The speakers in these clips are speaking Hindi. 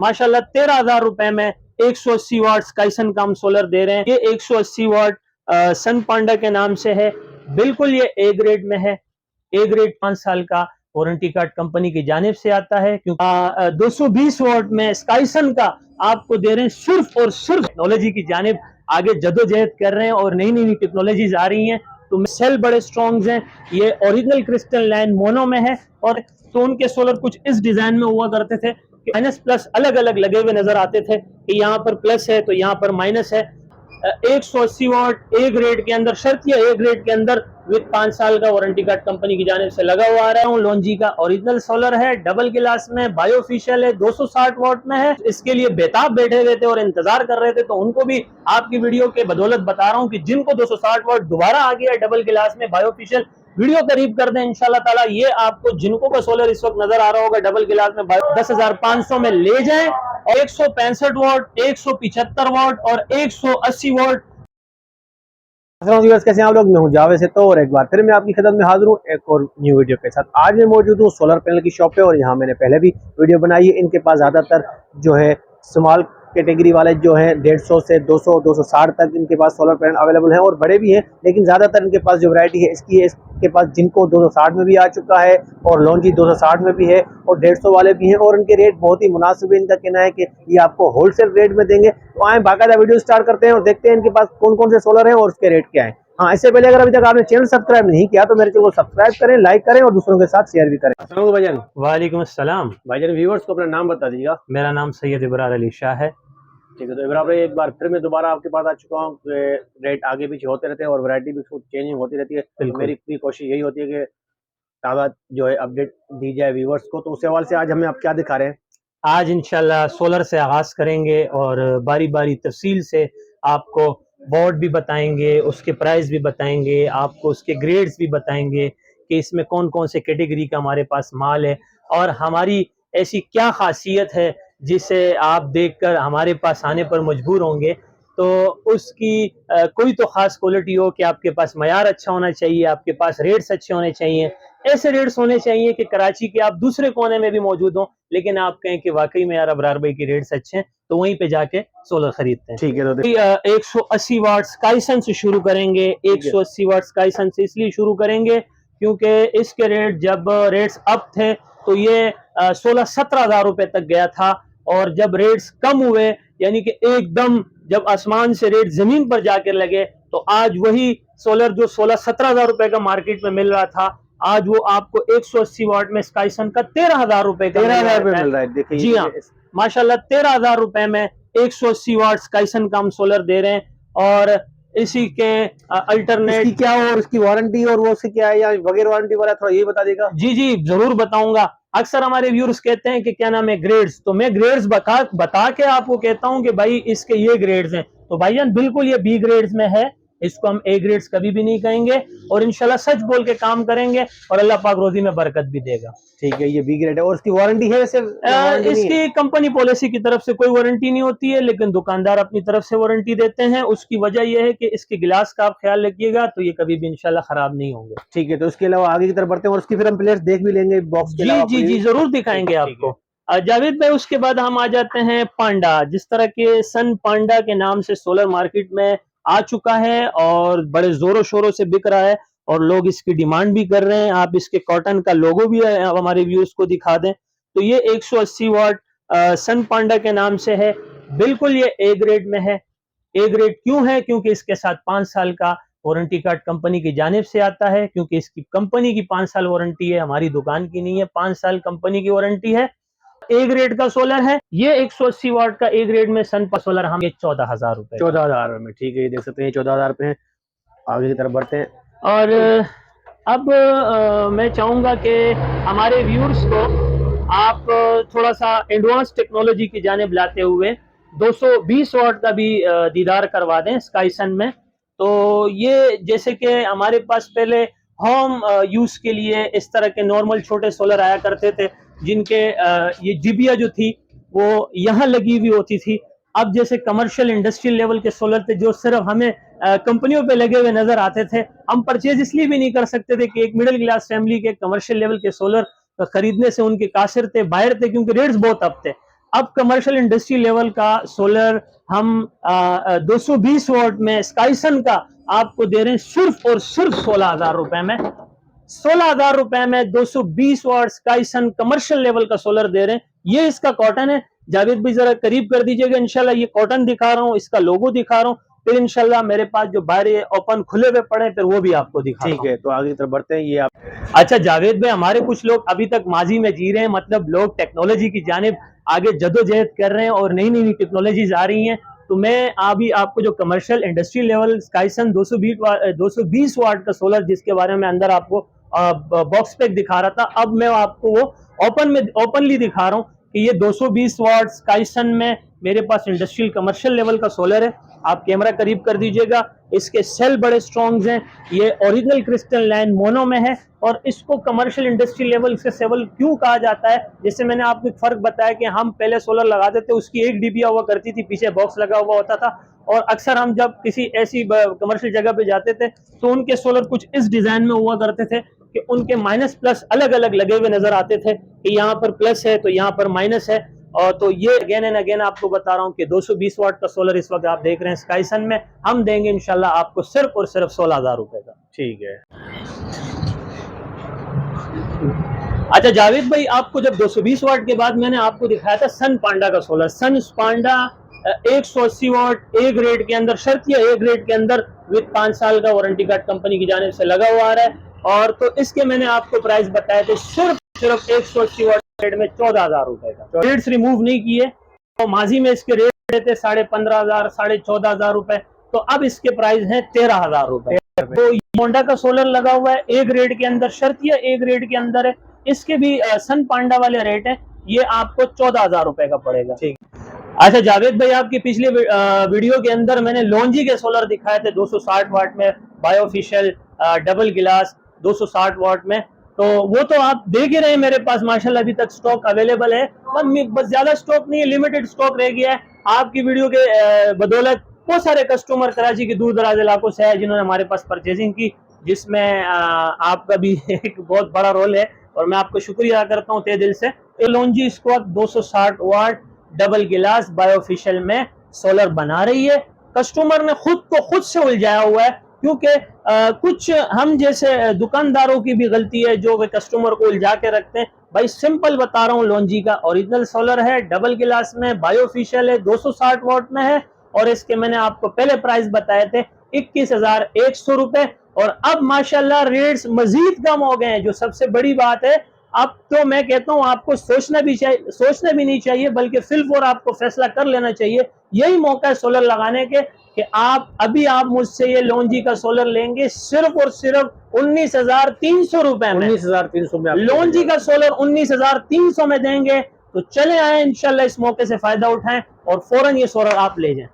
माशाल्लाह 13,000 रुपए में 180 वाट स्काईसन का हम सोलर दे रहे हैं। ये 180 वाट सन पांडा के नाम से है, बिल्कुल ये ए ग्रेड में है। ए ग्रेड 5 साल का वारंटी कार्ड कंपनी की जानिब से आता है। क्योंकि 220 वाट में स्काईसन का आपको दे रहे हैं, सिर्फ और सिर्फ टेक्नोलॉजी की जानिब आगे जदोजहद कर रहे हैं और नई नई टेक्नोलॉजीज आ रही हैं। तो सेल बड़े स्ट्रॉन्ग हैं। ये ओरिजिनल क्रिस्टल लाइन मोनो में है और तो उनके सोलर कुछ इस डिजाइन में हुआ करते थे कि माइनस प्लस अलग अलग लगे हुए नजर आते थे कि यहाँ पर प्लस है तो यहाँ पर माइनस है। 180 वाट ए ग्रेड के अंदर, शर्त या ए ग्रेड के अंदर विद 5 साल का वारंटी कार्ड कंपनी की जानिब से लगा हुआ आ रहा हूँ। लॉन्जी का ओरिजिनल सोलर है, डबल गिलास में, बायोफिशियल है, 260 वाट में है। इसके लिए बेताब बैठे हुए थे और इंतजार कर रहे थे, तो उनको भी आपकी वीडियो के बदौलत बता रहा हूँ कि जिनको 260 वाट दोबारा आ गया डबल गिलास में बायोफिशियल, वीडियो करीब कर दें इंशाल्लाह ताला। ये आपको जिनको का सोलर इस वक्त नजर आ रहा होगा डबल गिलास में 10,500 में ले जाएं। और 165 वाट, 175 वाट और 180 वाट। कैसे आप लोग, मैं हूं जावेद से। तो और एक बार फिर मैं आपकी खिदमत में हाजिर हूं एक और न्यू वीडियो के साथ। आज मैं मौजूद हूं सोलर पैनल की शॉप पे और यहाँ मैंने पहले भी वीडियो बनाई है। इनके पास ज़्यादातर जो है स्मॉल कैटेगरी वाले जो हैं 150 से 200 260 तक इनके पास सोलर पैनल अवेलेबल हैं और बड़े भी हैं, लेकिन ज़्यादातर इनके पास जो वैरायटी है इसकी है। इसके पास जिनको 260 में भी आ चुका है और लॉन्जी 260 में भी है और 150 वाले भी हैं और इनके रेट बहुत ही मुनासिब है। इनका कहना है कि ये आपको होलसेल रेट में देंगे। तो आए बाकायदा वीडियो स्टार्ट करते हैं और देखते हैं इनके पास कौन कौन से सोलर हैं और उसके रेट क्या है। हाँ, इससे पहले अगर अभी तक आपने चैनल सब्सक्राइब नहीं किया तो मेरे चैनल को सब्सक्राइब करें, लाइक करें और दूसरों के साथ शेयर भी करें। अस्सलाम भाईजान। वालेकुम अस्सलाम। भाईजान, व्यूअर्स को अपना नाम बता दीजिएगा। मेरा नाम सैयद इब्रार अली शाह है। ठीक है, तो इब्रार भाई एक बार फिर मैं दोबारा आपके पास आ चुका हूँ। रेट आगे पीछे होते रहते हैं और वैरायटी भी चेंजिंग होती रहती है। तो मेरी भी कोशिश यही होती है कि ताज़ा जो है अपडेट दी जाए व्यूअर्स को। तो उस हवाले से आज हमें आप क्या दिखा रहे हैं? आज इंशाल्लाह सोलर से आगाज करेंगे और बारी बारी तफसील से आपको बोर्ड भी बताएंगे, उसके प्राइस भी बताएंगे, आपको उसके ग्रेड्स भी बताएंगे कि इसमें कौन कौन से कैटेगरी का हमारे पास माल है और हमारी ऐसी क्या खासियत है जिसे आप देखकर हमारे पास आने पर मजबूर होंगे। तो उसकी कोई तो ख़ास क्वालिटी हो कि आपके पास मयार अच्छा होना चाहिए, आपके पास रेट्स अच्छे होने चाहिए। ऐसे रेट्स होने चाहिए कि कराची के आप दूसरे कोने में भी मौजूद हो लेकिन आप कहें कि वाकई में यार अबरार भाई की रेट्स अच्छे हैं, तो वहीं पे जाके सोलर खरीदते हैं। ठीक है, तो 180 वाट स्काईसन से शुरू करेंगे। 180 वाट स्काईसन से इसलिए शुरू करेंगे क्योंकि इसके रेट जब रेट्स अप थे तो ये 16-17 हज़ार रुपए तक गया था और जब रेट्स कम हुए यानी कि एकदम जब आसमान से रेट जमीन पर जाकर लगे तो आज वही सोलर जो 16-17 हज़ार रुपए का मार्केट में मिल रहा था, आज वो आपको 180 वाट में स्काईसन का 13,000 रुपए का 13,000 रुपए मिल रहा है। देखिए जी हाँ, माशाल्लाह 13,000 रुपए में 180 वाट स्काईसन का हम सोलर दे रहे हैं। और इसी के अल्टरनेट क्या और उसकी वारंटी और वो उसकी क्या है या बगैर वारंटी वाला, थोड़ा ये बता देगा। जी जी जरूर बताऊंगा। अक्सर हमारे व्यूअर्स कहते हैं कि क्या नाम है ग्रेड्स, तो मैं ग्रेड्स बता के आपको कहता हूं कि भाई इसके ये ग्रेड्स हैं। तो भाईजान बिल्कुल ये बी ग्रेड्स में है, इसको हम ए ग्रेड्स कभी भी नहीं कहेंगे और इंशाल्लाह सच बोल के काम करेंगे और अल्लाह पाक रोजी में बरकत भी देगा। ठीक है, ये बी ग्रेड है और इसकी वारंटी है वैसे? इसकी कंपनी पॉलिसी की तरफ से कोई वारंटी नहीं होती है लेकिन दुकानदार अपनी तरफ से वारंटी देते हैं। उसकी वजह यह है कि इसके गिलास का आप ख्याल रखिएगा तो ये कभी भी इंशाल्लाह खराब नहीं होंगे। ठीक है, तो इसके अलावा आगे की तरफ बढ़ते हैं और उसकी फिर हम प्लेयर्स देख भी लेंगे बॉक्स के अलावा। जी जी जरूर दिखाएंगे आपको जावेद भाई। उसके बाद हम आ जाते हैं पांडा। जिस तरह के सन पांडा के नाम से सोलर मार्केट में आ चुका है और बड़े जोरों शोरों से बिक रहा है और लोग इसकी डिमांड भी कर रहे हैं। आप इसके कॉटन का लोगो भी हमारे व्यूअर्स को दिखा दें। तो ये 180 वाट सन पांडा के नाम से है, बिल्कुल ये ए ग्रेड में है। ए ग्रेड क्यों है? क्योंकि इसके साथ 5 साल का वारंटी कार्ड कंपनी की जानिब से आता है। क्योंकि इसकी कंपनी की 5 साल वारंटी है, हमारी दुकान की नहीं है। 5 साल कंपनी की वारंटी है। ए ग्रेड का सोलर है ये 180 वाट का ए ग्रेड में सन पर सोलर हम ये 14,000 रुपए 14,000 में। ठीक है, ये देख सकते हैं 14,000 पे है। आगे की तरफ बढ़ते हैं और अब मैं चाहूंगा कि हमारे व्यूअर्स को आप थोड़ा सा एडवांस टेक्नोलॉजी की जानिब लाते हुए 220 वाट का भी दीदार करवा दें स्काईसन में। तो ये जैसे कि हमारे पास पहले होम यूज के लिए इस तरह के नॉर्मल छोटे सोलर आया करते थे जिनके ये जिबिया जो थी वो यहाँ लगी हुई होती थी। अब जैसे कमर्शियल इंडस्ट्रियल लेवल के सोलर थे जो सिर्फ हमें कंपनियों पे लगे हुए नजर आते थे, हम परचेज इसलिए भी नहीं कर सकते थे कि एक मिडिल क्लास फैमिली के कमर्शियल लेवल के सोलर खरीदने से उनके कासिर थे, बाहर थे, क्योंकि रेट्स बहुत अप थे। अब कमर्शियल इंडस्ट्री लेवल का सोलर हम 220 वॉट में स्काईसन का आपको दे रहे हैं सिर्फ और सिर्फ 16,000 रुपए में। 16,000 रुपए में 220 वॉट स्काईसन कमर्शियल लेवल का सोलर दे रहे हैं। ये इसका कॉटन है। जावेद भाई जरा करीब कर दीजिएगा। इंशाल्लाह ये कॉटन दिखा रहा हूँ, इसका लोगो दिखा रहा हूँ, फिर इंशाल्लाह मेरे पास जो बाहर ओपन खुले हुए पड़े फिर वो भी आपको दिखा। ठीक है, तो आगे की तरफ बढ़ते हैं। ये आप अच्छा जावेद भाई, हमारे कुछ लोग अभी तक माजी में जी रहे हैं, मतलब लोग टेक्नोलॉजी की जानिब आगे जदोजहद कर रहे हैं और नई नई टेक्नोलॉजीज आ रही हैं। तो मैं अभी आपको जो कमर्शियल इंडस्ट्री लेवल स्काईसन 220 वाट का सोलर जिसके बारे में अंदर आपको बॉक्स पैक दिखा रहा था, अब मैं आपको वो ओपनली दिखा रहा हूँ कि ये 220 वाट स्काईसन में मेरे पास इंडस्ट्रियल कमर्शियल लेवल का सोलर है। आप कैमरा करीब कर दीजिएगा। इसके सेल बड़े स्ट्रॉन्ग हैं। ये ओरिजिनल क्रिस्टल लाइन मोनो में है और इसको कमर्शियल इंडस्ट्री लेवल से सेवल क्यों कहा जाता है, जैसे मैंने आपको एक फर्क बताया कि हम पहले सोलर लगाते थे उसकी 1 डीबी हुआ करती थी, पीछे बॉक्स लगा हुआ होता था, और अक्सर हम जब किसी ऐसी कमर्शियल जगह पे जाते थे तो उनके सोलर कुछ इस डिजाइन में हुआ करते थे कि उनके माइनस प्लस अलग अलग लगे हुए नजर आते थे कि यहाँ पर प्लस है तो यहाँ पर माइनस है। और तो ये अगेन एंड अगेन आपको बता रहा हूँ कि 220 वाट का सोलर इस वक्त आप देख रहे हैं स्काईसन में, हम देंगे इंशाल्लाह आपको सिर्फ और सिर्फ 16,000 रुपए का। ठीक है। अच्छा जावेद भाई, आपको जब 220 वाट के बाद मैंने आपको दिखाया था सन पांडा का solar, sun Panda 180 watt A grade के अंदर, शर्तिया ए ग्रेड के अंदर विद 5 साल का वारंटी कार्ड कंपनी की जानिब से लगा हुआ आ रहा है। और तो इसके मैंने आपको प्राइस बताए थे सिर्फ 180 वाट रेट में 14,000 रुपए का। रेट्स रिमूव नहीं किए। तो माजी में इसके रेट थे 15,500 14,500 रुपए, तो अब इसके प्राइस हैं 13,000 रुपए। तो होंडा का सोलर लगा हुआ है ए ग्रेड के अंदर, शर्तिया ए ग्रेड के अंदर है। इसके भी सन पांडा वाले रेट है, ये आपको 14,000 रुपए का पड़ेगा। ठीक। अच्छा जावेद भाई, आपकी पिछले वीडियो के अंदर मैंने लॉन्जी के सोलर दिखाए थे 260 वाट में, बायोफिशियल डबल गिलास 260 वाट में, तो वो तो आप देख ही रहे हैं मेरे पास माशाल्लाह अभी तक स्टॉक अवेलेबल है। बस ज्यादा स्टॉक नहीं है, लिमिटेड स्टॉक रह गया है। आपकी वीडियो के बदौलत बहुत सारे कस्टमर कराची के दूर दराज इलाकों से है जिन्होंने हमारे पास परचेजिंग की, जिसमें आपका भी एक बहुत बड़ा रोल है और मैं आपको शुक्रिया करता हूँ तहे दिल से। लॉन्जी इस वक्त 260 वाट डबल गिलास बायोफिशियल में सोलर बना रही है। कस्टमर ने खुद से उलझाया हुआ है, क्योंकि कुछ हम जैसे दुकानदारों की भी गलती है जो वे कस्टमर को उलझा के रखते हैं। भाई सिंपल बता रहा हूँ, लॉन्जी का ओरिजिनल सोलर है, डबल गिलास में, बायोफिशियल है, 260 वाट में है, और इसके मैंने आपको पहले प्राइस बताए थे 21,100 रुपए, और अब माशाल्लाह रेट्स मजीद कम हो गए हैं। जो सबसे बड़ी बात है, अब तो मैं कहता हूँ आपको सोचना भी नहीं चाहिए, बल्कि फिलफौर आपको फैसला कर लेना चाहिए। यही मौका है सोलर लगाने के कि आप मुझसे ये लॉन्जी का सोलर लेंगे सिर्फ और सिर्फ 19,300 रुपए में। 19,300 में लॉन्जी का सोलर 19,300 में देंगे। तो चले आए इंशाल्लाह, इस मौके से फायदा उठाएं और फौरन ये सोलर आप ले जाएं।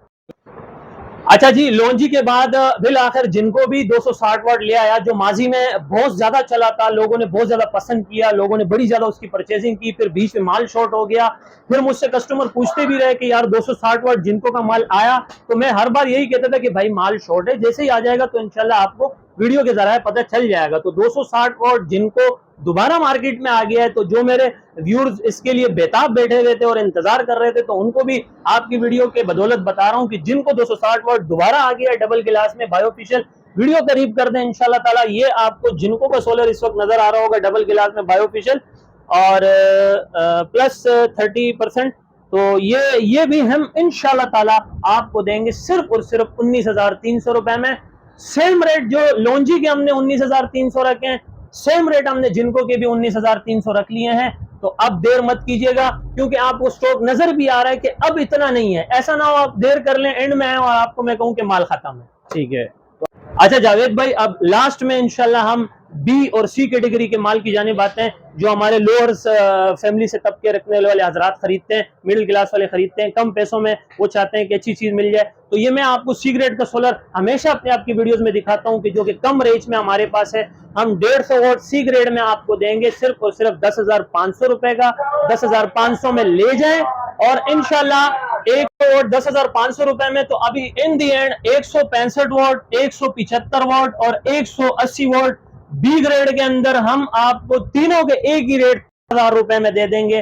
अच्छा जी, लॉन्जी के बाद बिल आखिर जिनको भी 260 वाट ले आया, जो माजी में बहुत ज्यादा चला था, लोगों ने बहुत ज्यादा पसंद किया, लोगों ने बड़ी ज्यादा उसकी परचेजिंग की, फिर बीच में माल शॉर्ट हो गया। फिर मुझसे कस्टमर पूछते भी रहे कि यार 260 वाट जिनको का माल आया, तो मैं हर बार यही कहता था कि भाई माल शॉर्ट है, जैसे ही आ जाएगा तो इंशाल्लाह आपको वीडियो के जरिए पता चल जाएगा। तो 260 वाट जिनको दोबारा मार्केट में आ गया है, तो जो मेरे व्यूअर्स इसके लिए बेताब बैठे हुए थे और इंतजार कर रहे थे, तो उनको भी आपकी वीडियो के बदौलत बता रहा हूं कि जिनको 260 वाट दोबारा आ गया है डबल गिलास में बायोफिशियल, वीडियो करीब कर दें इंशाल्लाह ताला। ये आपको जिनको का सोलर इस वक्त नजर आ रहा होगा डबल गिलास में बायोफिशियल और प्लस 30%, तो ये भी हम इंशाल्लाह ताला आपको देंगे सिर्फ और सिर्फ 19,300 रुपए में। सेम रेट जो लॉन्जी के हमने 19,300 रखे हैं, सेम रेट हमने जिनको के भी 19,300 रख लिए हैं। तो अब देर मत कीजिएगा, क्योंकि आपको स्टॉक नजर भी आ रहा है कि अब इतना नहीं है। ऐसा ना हो आप देर कर लें, एंड में आए और आपको मैं कहूं कि माल खत्म है। ठीक है। अच्छा जावेद भाई, अब लास्ट में इंशाल्लाह हम बी और सी कैटेगरी के माल की जानिब आते हैं, जो हमारे लोअर फैमिली से तबके रखने वाले हजरात खरीदते हैं, मिडिल क्लास वाले खरीदते हैं, कम पैसों में वो चाहते हैं कि अच्छी चीज मिल जाए। तो ये मैं आपको सी ग्रेड का सोलर हमेशा अपने आपकी वीडियोस में दिखाता हूं कि जो कि कम रेंज में हमारे पास है। हम 150 वाट सी ग्रेड में आपको देंगे सिर्फ और सिर्फ 10,500 रुपए का। 10,500 में ले जाएं और इंशाल्लाह एक वाट 10,500 रुपए में। तो अभी इन दी एंड 165 वाट, 175 वाट और 180 वाट बी ग्रेड के अंदर हम आपको तीनों के एक ही रेट 10,000 रुपए में दे देंगे।